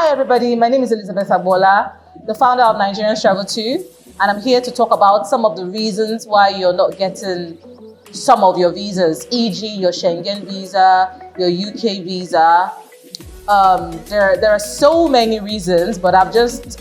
Hi everybody, my name is Elizabeth Agbola, the founder of Nigerian Travel 2, and I'm here to talk about some of the reasons why you're not getting some of your visas, e.g. your Schengen visa, your UK visa. There are so many reasons, but I've just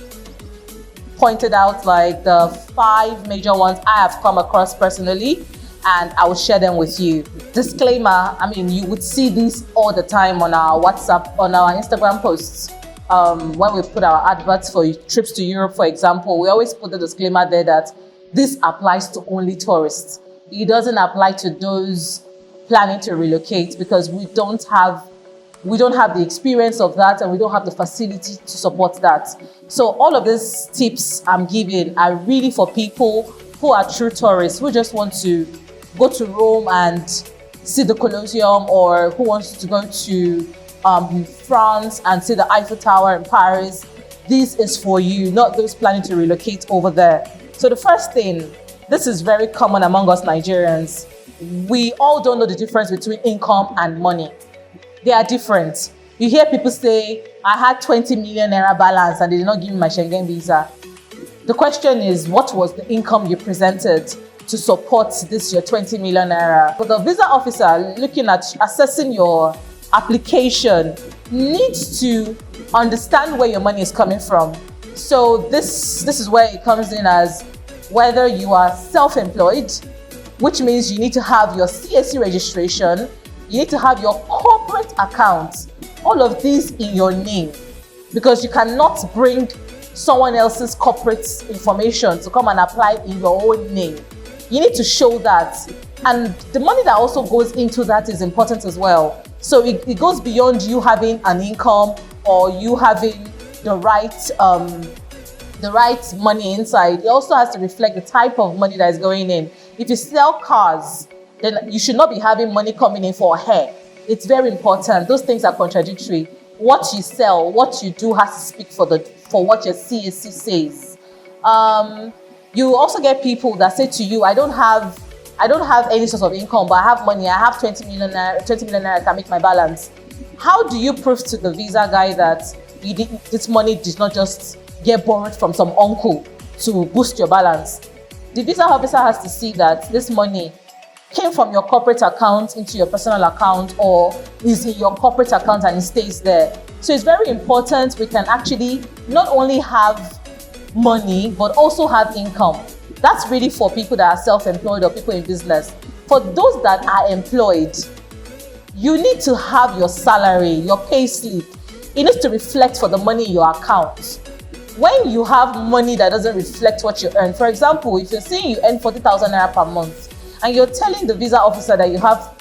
pointed out like the 5 major ones I have come across personally, and I will share them with you. Disclaimer, you would see this all the time on our WhatsApp, on our Instagram posts. When we put our adverts for trips to Europe, for example, we always put the disclaimer there that this applies to only tourists. It doesn't apply to those planning to relocate because we don't have the experience of that, and we don't have the facility to support that. So all of these tips I'm giving are really for people who are true tourists, who just want to go to Rome and see the Colosseum, or who wants to go to France and see the Eiffel Tower in Paris. This is for you, not those planning to relocate over there. So the first thing, this is very common among us Nigerians. We all don't know the difference between income and money. They are different. You hear people say, I had 20 million naira balance and they did not give me my Schengen visa. The question is, what was the income you presented to support this your 20 million naira? But the visa officer looking at assessing your application needs to understand where your money is coming from. So this is where it comes in as whether you are self-employed, which means you need to have your CAC registration, you need to have your corporate account, all of these in your name, because you cannot bring someone else's corporate information to come and apply in your own name. You need to show that. And the money that also goes into that is important as well. So it goes beyond you having an income or you having the right money inside. It also has to reflect the type of money that is going in. If you sell cars, then you should not be having money coming in for hair. It's very important. Those things are contradictory. What you sell, what you do has to speak for what your CAC says. You also get people that say to you, I don't have any source of income, but I have money. I have 20 million naira, I can make my balance. How do you prove to the visa guy that this money did not just get borrowed from some uncle to boost your balance? The visa officer has to see that this money came from your corporate account into your personal account, or is in your corporate account and it stays there. So it's very important we can actually not only have money, but also have income. That's really for people that are self-employed or people in business. For those that are employed, you need to have your salary, your pay slip. It needs to reflect for the money in your account. When you have money that doesn't reflect what you earn, for example, if you're saying you earn 40,000 naira per month, and you're telling the visa officer that you have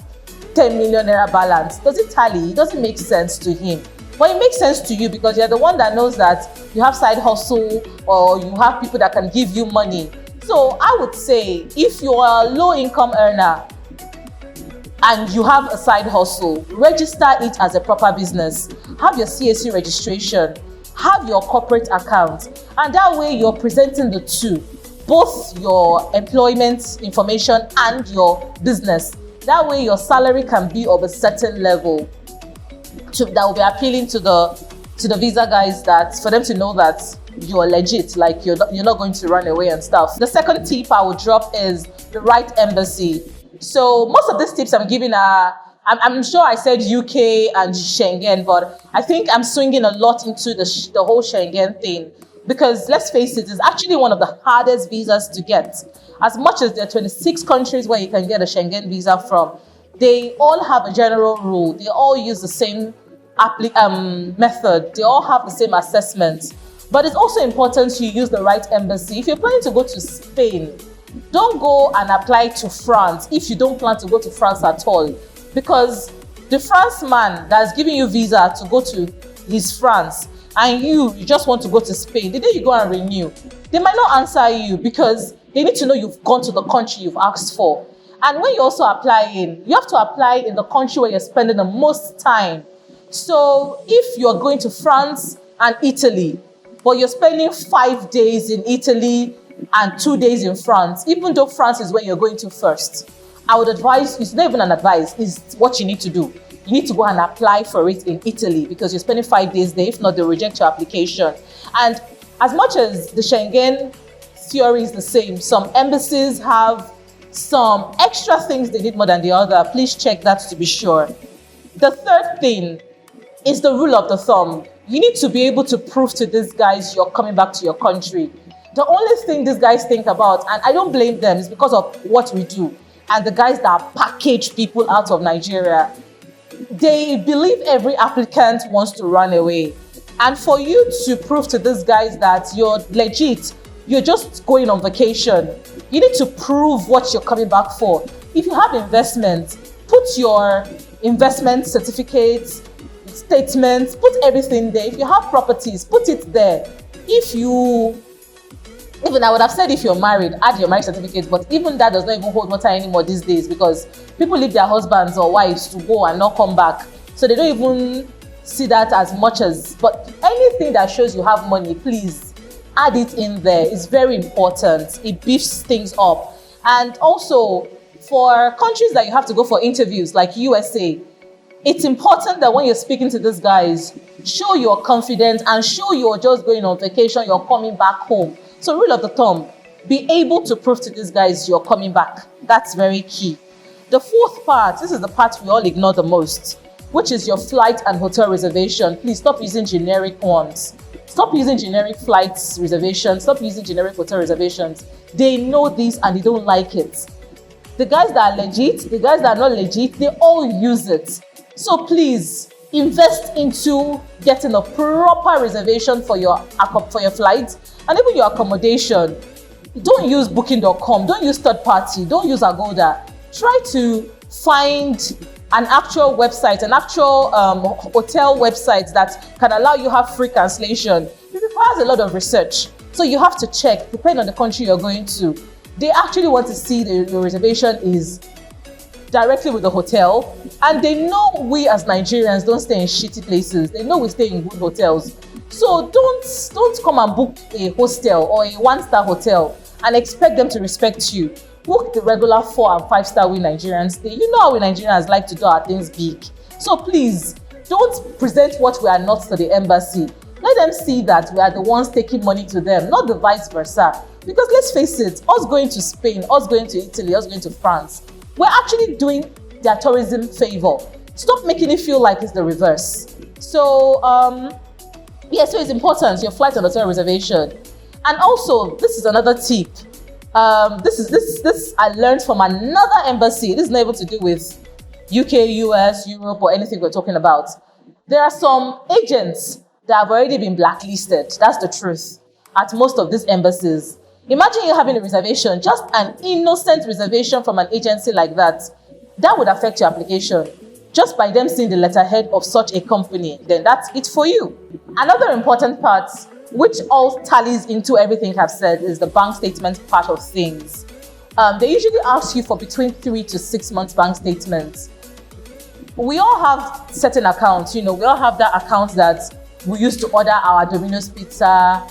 10 million naira balance, does it tally? It doesn't make sense to him. But it makes sense to you because you're the one that knows that you have side hustle or you have people that can give you money. So I would say if you are a low income earner and you have a side hustle, register it as a proper business. Have your CAC registration, have your corporate account, and that way you're presenting the two, both your employment information and your business. That way your salary can be of a certain level that will be appealing to the visa guys, that for them to know that you're legit, like you're not going to run away and stuff. The second tip I would drop is the right embassy. So most of these tips I'm giving I'm sure I said UK and Schengen, but I think I'm swinging a lot into the whole Schengen thing, because let's face it, it's actually one of the hardest visas to get. As much as there are 26 countries where you can get a Schengen visa from, they all have a general rule. They all use the same method. They all have the same assessments. But it's also important to use the right embassy. If you're planning to go to Spain, don't go and apply to France if you don't plan to go to France at all. Because the France man that's giving you visa to go to his France, and you just want to go to Spain, the day you go and renew, they might not answer you because they need to know you've gone to the country you've asked for. And when you also apply you have to apply in the country where you're spending the most time. So if you're going to France and Italy, but you're spending 5 days in Italy and 2 days in France, even though France is where you're going to first, I would advise, it's not even an advice, it's what you need to do. you need to go and apply for it in Italy because you're spending 5 days there. If not, they'll reject your application. And as much as the Schengen theory is the same, some embassies have some extra things they need more than the other. Please check that to be sure. The third thing is the rule of the thumb. You need to be able to prove to these guys you're coming back to your country. The only thing these guys think about, and I don't blame them, is because of what we do. And the guys that package people out of Nigeria, they believe every applicant wants to run away. And for you to prove to these guys that you're legit, you're just going on vacation, you need to prove what you're coming back for. If you have investments, put your investment certificates, statements, put everything there. If you have properties, put it there. Even I would have said if you're married, add your marriage certificate, but even that does not even hold water anymore these days because people leave their husbands or wives to go and not come back. So they don't even see that as much as, but anything that shows you have money, please add it in there. It's very important. It beefs things up. And also for countries that you have to go for interviews like USA, it's important that when you're speaking to these guys, show you're confident and show you're just going on vacation, you're coming back home. So rule of the thumb, be able to prove to these guys you're coming back. That's very key. The fourth part, this is the part we all ignore the most, which is your flight and hotel reservation. Please stop using generic ones. Stop using generic flights reservations. Stop using generic hotel reservations. They know this and they don't like it. The guys that are legit, the guys that are not legit, they all use it. So please invest into getting a proper reservation for your flight and even your accommodation. Don't use booking.com, don't use third party, don't use Agoda. Try to find an actual website, an actual hotel website that can allow you have free cancellation. It requires a lot of research. So you have to check, depending on the country you're going to. They actually want to see your reservation is directly with the hotel, and they know we as Nigerians don't stay in shitty places. They know we stay in good hotels. So don't come and book a hostel or a one-star hotel and expect them to respect you. Book the regular 4 and 5-star we Nigerians stay. You know how we Nigerians like to do our things big. So please, don't present what we are not to the embassy. Let them see that we are the ones taking money to them, not the vice versa. Because let's face it, us going to Spain, us going to Italy, us going to France, we're actually doing their tourism favor. Stop making it feel like it's the reverse. So, so it's important, your flight and hotel reservation. And also, this is another tip. This I learned from another embassy. This is not able to do with UK, US, Europe, or anything we're talking about. There are some agents that have already been blacklisted. That's the truth. At most of these embassies. Imagine you having a reservation, just an innocent reservation from an agency like that. That would affect your application. Just by them seeing the letterhead of such a company, then that's it for you. Another important part, which all tallies into everything I've said, is the bank statement part of things. They usually ask you for between 3 to 6 months bank statements. We all have certain accounts, we all have that account that we used to order our Domino's pizza,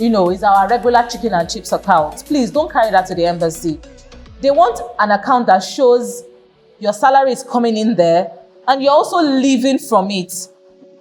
is our regular chicken and chips account. Please don't carry that to the embassy. They want an account that shows your salary is coming in there and you're also living from it.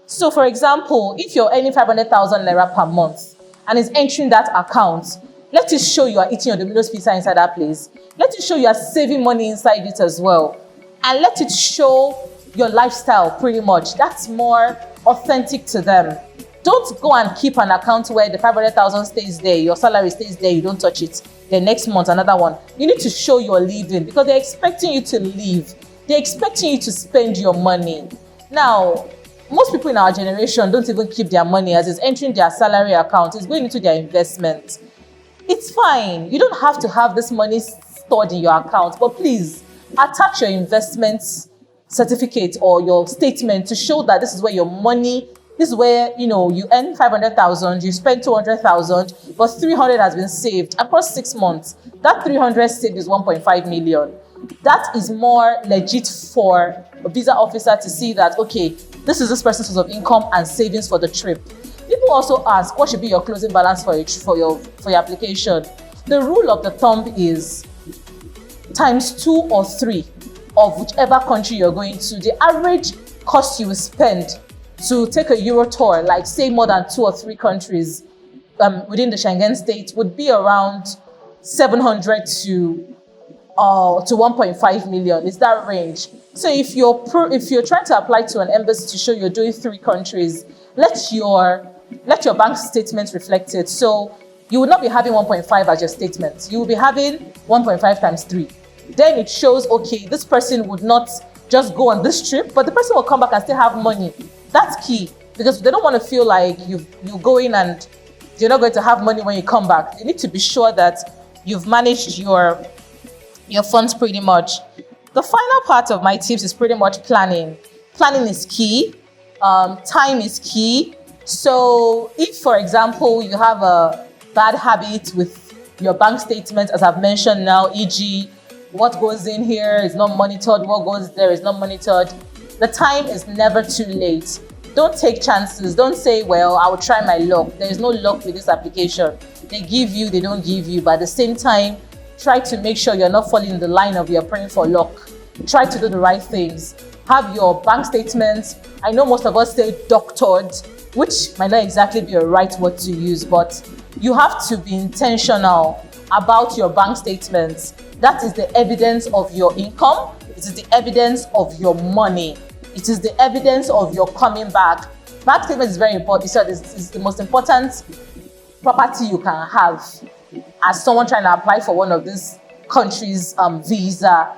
So for example, if you're earning 500,000 naira per month and is entering that account, let it show you are eating your Domino's pizza inside that place. Let it show you are saving money inside it as well. And let it show your lifestyle pretty much. That's more authentic to them. Don't go and keep an account where the 500,000 stays there, your salary stays there, you don't touch it. The next month, another one. You need to show you're living because they're expecting you to live. They're expecting you to spend your money. Now, most people in our generation don't even keep their money as it's entering their salary account. It's going into their investment. It's fine. You don't have to have this money stored in your account, but please attach your investment certificate or your statement to show that this is where your money. This is where, you earn 500,000, you spend 200,000, but 300 has been saved across 6 months. That 300 saved is 1.5 million. That is more legit for a visa officer to see that, okay, this is this person's source of income and savings for the trip. People also ask, what should be your closing balance for your application? The rule of the thumb is times 2 or 3 of whichever country you're going to. The average cost you will spend to take a Euro tour, like say more than 2 or 3 countries within the Schengen state, would be around 700 to 1.5 million. Is that range? So if you're trying to apply to an embassy to show you're doing 3 countries, let your bank statement reflect it. So you will not be having 1.5 as your statement. You will be having 1.5 times 3. Then it shows, okay, this person would not just go on this trip, but the person will come back and still have money. That's key, because they don't want to feel like you go in and you're not going to have money when you come back. You need to be sure that you've managed your funds pretty much. The final part of my tips is pretty much planning. Planning is key. Time is key. So if, for example, you have a bad habit with your bank statement, as I've mentioned now, e.g., what goes in here is not monitored, what goes there is not monitored, the time is never too late. Don't take chances. Don't say, well, I will try my luck. There is no luck with this application. They give you, they don't give you. But at the same time, try to make sure you're not falling in the line of you're praying for luck. Try to do the right things. Have your bank statements. I know most of us say doctored, which might not exactly be a right word to use, but you have to be intentional about your bank statements. That is the evidence of your income. It is the evidence of your money. It is the evidence of your coming back. Bank statement is very important. So this is the most important property you can have as someone trying to apply for one of these countries' visa.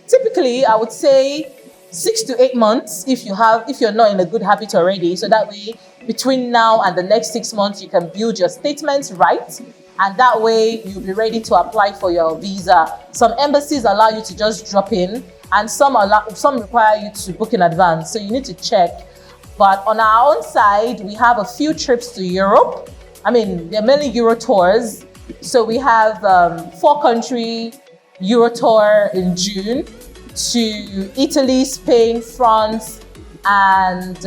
Typically, I would say 6 to 8 months if you're not in a good habit already. So that way, between now and the next 6 months, you can build your statements right. And that way, you'll be ready to apply for your visa. Some embassies allow you to just drop in, and some require you to book in advance. So you need to check. But on our own side, we have a few trips to Europe. I mean, there are many Euro tours. So we have 4-country Euro tour in June to Italy, Spain, France, and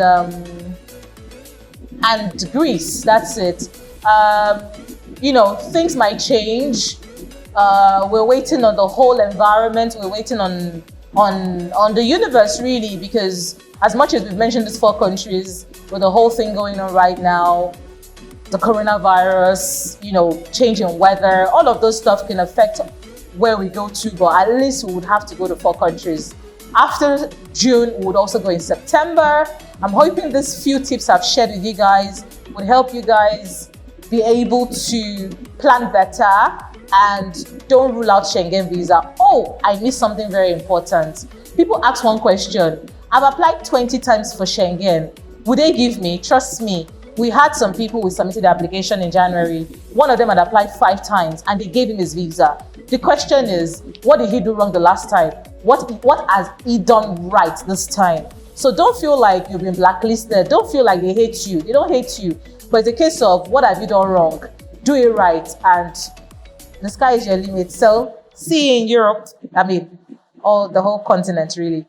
Greece. That's it. Things might change. We're waiting on the whole environment. We're waiting on the universe, really, because as much as we've mentioned these 4 countries, with the whole thing going on right now, the coronavirus, changing weather, all of those stuff can affect where we go to, but at least we would have to go to 4 countries. After June, we would also go in September. I'm hoping these few tips I've shared with you guys would help you guys be able to plan better and don't rule out Schengen visa. Oh, I missed something very important. People ask one question. I've applied 20 times for Schengen. Would they give me? Trust me. We had some people who submitted the application in January. One of them had applied 5 times and they gave him his visa. The question is, what did he do wrong the last time? What has he done right this time? So don't feel like you've been blacklisted. Don't feel like they hate you. They don't hate you. But it's a case of, what have you done wrong? Do it right, and the sky is your limit. So see you in Europe. I mean, the whole continent, really.